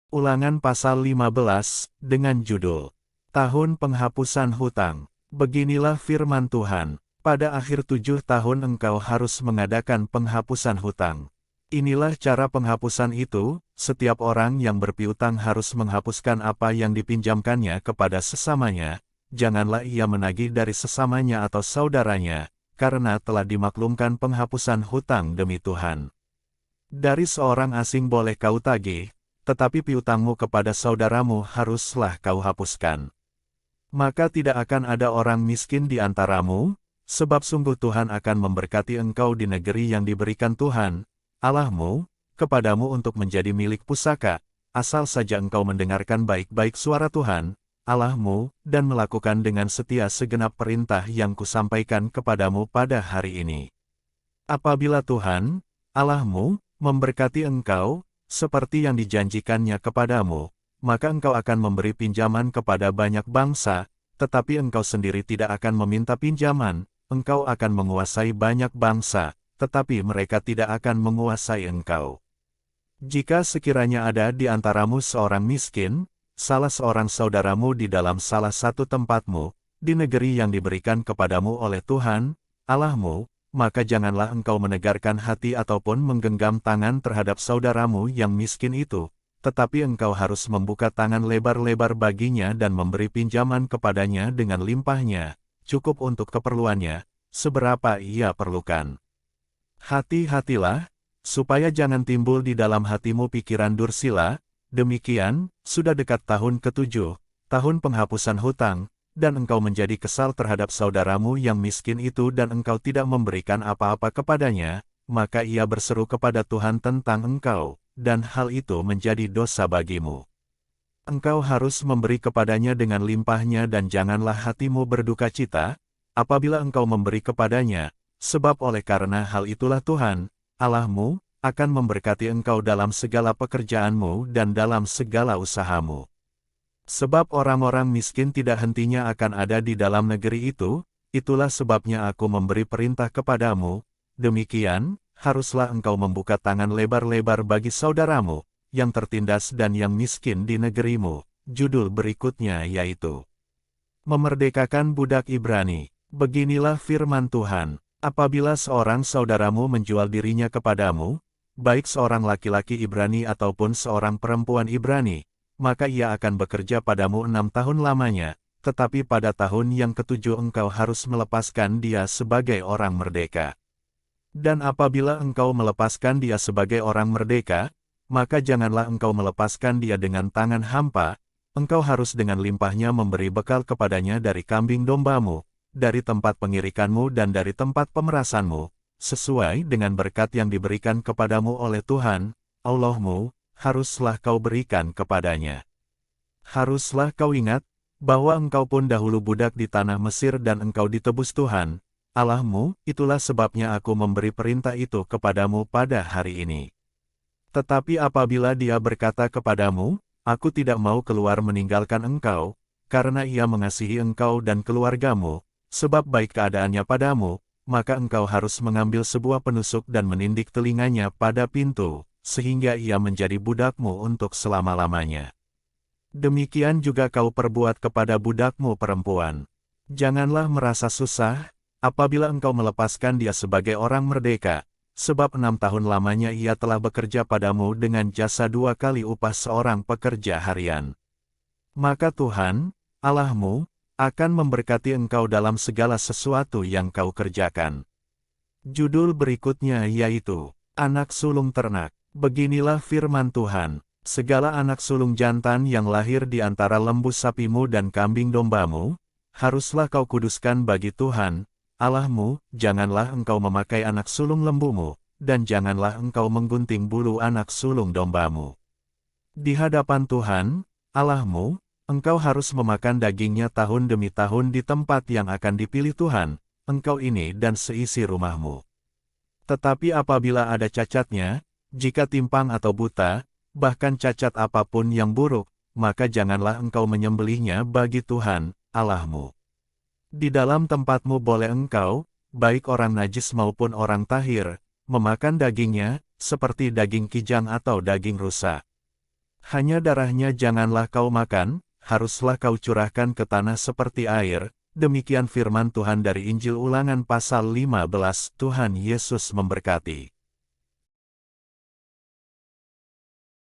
Ulangan pasal 15, dengan judul Tahun Penghapusan Hutang. Beginilah firman Tuhan, pada akhir 7 tahun engkau harus mengadakan penghapusan hutang. Inilah cara penghapusan itu, setiap orang yang berpiutang harus menghapuskan apa yang dipinjamkannya kepada sesamanya, janganlah ia menagih dari sesamanya atau saudaranya, karena telah dimaklumkan penghapusan hutang demi Tuhan. Dari seorang asing boleh kau tagih, tetapi piutangmu kepada saudaramu haruslah kau hapuskan. Maka tidak akan ada orang miskin di antaramu, sebab sungguh Tuhan akan memberkati engkau di negeri yang diberikan Tuhan, Allahmu, kepadamu untuk menjadi milik pusaka, asal saja engkau mendengarkan baik-baik suara Tuhan, Allahmu, dan melakukan dengan setia segenap perintah yang kusampaikan kepadamu pada hari ini. Apabila Tuhan, Allahmu, memberkati engkau, seperti yang dijanjikannya kepadamu, maka engkau akan memberi pinjaman kepada banyak bangsa, tetapi engkau sendiri tidak akan meminta pinjaman, engkau akan menguasai banyak bangsa, tetapi mereka tidak akan menguasai engkau. Jika sekiranya ada di antaramu seorang miskin, salah seorang saudaramu di dalam salah satu tempatmu, di negeri yang diberikan kepadamu oleh Tuhan, Allahmu, maka janganlah engkau menegarkan hati ataupun menggenggam tangan terhadap saudaramu yang miskin itu, tetapi engkau harus membuka tangan lebar-lebar baginya dan memberi pinjaman kepadanya dengan limpahnya, cukup untuk keperluannya, seberapa ia perlukan. Hati-hatilah, supaya jangan timbul di dalam hatimu pikiran dursila, demikian, sudah dekat tahun ke-7, tahun penghapusan hutang, dan engkau menjadi kesal terhadap saudaramu yang miskin itu dan engkau tidak memberikan apa-apa kepadanya, maka ia berseru kepada Tuhan tentang engkau, dan hal itu menjadi dosa bagimu. Engkau harus memberi kepadanya dengan limpahnya dan janganlah hatimu berduka cita, apabila engkau memberi kepadanya, sebab oleh karena hal itulah Tuhan, Allahmu, akan memberkati engkau dalam segala pekerjaanmu dan dalam segala usahamu. Sebab orang-orang miskin tidak hentinya akan ada di dalam negeri itu, itulah sebabnya aku memberi perintah kepadamu, demikian, haruslah engkau membuka tangan lebar-lebar bagi saudaramu, yang tertindas dan yang miskin di negerimu. Judul berikutnya yaitu Memerdekakan Budak Ibrani. Beginilah firman Tuhan, apabila seorang saudaramu menjual dirinya kepadamu, baik seorang laki-laki Ibrani ataupun seorang perempuan Ibrani, maka ia akan bekerja padamu 6 tahun lamanya, tetapi pada tahun yang ke-7 engkau harus melepaskan dia sebagai orang merdeka. Dan apabila engkau melepaskan dia sebagai orang merdeka, maka janganlah engkau melepaskan dia dengan tangan hampa, engkau harus dengan limpahnya memberi bekal kepadanya dari kambing dombamu, dari tempat pengirikanmu dan dari tempat pemerasanmu, sesuai dengan berkat yang diberikan kepadamu oleh Tuhan, Allahmu, haruslah kau berikan kepadanya. Haruslah kau ingat, bahwa engkau pun dahulu budak di tanah Mesir dan engkau ditebus Tuhan, Allahmu, itulah sebabnya aku memberi perintah itu kepadamu pada hari ini. Tetapi apabila dia berkata kepadamu, aku tidak mau keluar meninggalkan engkau, karena ia mengasihi engkau dan keluargamu, sebab baik keadaannya padamu, maka engkau harus mengambil sebuah penusuk dan menindik telinganya pada pintu, sehingga ia menjadi budakmu untuk selama-lamanya. Demikian juga kau perbuat kepada budakmu perempuan. Janganlah merasa susah, apabila engkau melepaskan dia sebagai orang merdeka, sebab 6 tahun lamanya ia telah bekerja padamu dengan jasa 2 kali upah seorang pekerja harian. Maka Tuhan, Allahmu, akan memberkati engkau dalam segala sesuatu yang kau kerjakan. Judul berikutnya yaitu, Anak Sulung Ternak. Beginilah firman Tuhan, segala anak sulung jantan yang lahir di antara lembu sapimu dan kambing dombamu, haruslah kau kuduskan bagi Tuhan, Allahmu, janganlah engkau memakai anak sulung lembumu, dan janganlah engkau menggunting bulu anak sulung dombamu. Di hadapan Tuhan, Allahmu, engkau harus memakan dagingnya tahun demi tahun di tempat yang akan dipilih Tuhan, engkau ini dan seisi rumahmu. Tetapi apabila ada cacatnya, jika timpang atau buta, bahkan cacat apapun yang buruk, maka janganlah engkau menyembelihnya bagi Tuhan, Allahmu. Di dalam tempatmu boleh engkau, baik orang najis maupun orang tahir, memakan dagingnya, seperti daging kijang atau daging rusa. Hanya darahnya janganlah kau makan, haruslah kau curahkan ke tanah seperti air. Demikian firman Tuhan dari Injil Ulangan pasal 15. Tuhan Yesus memberkati.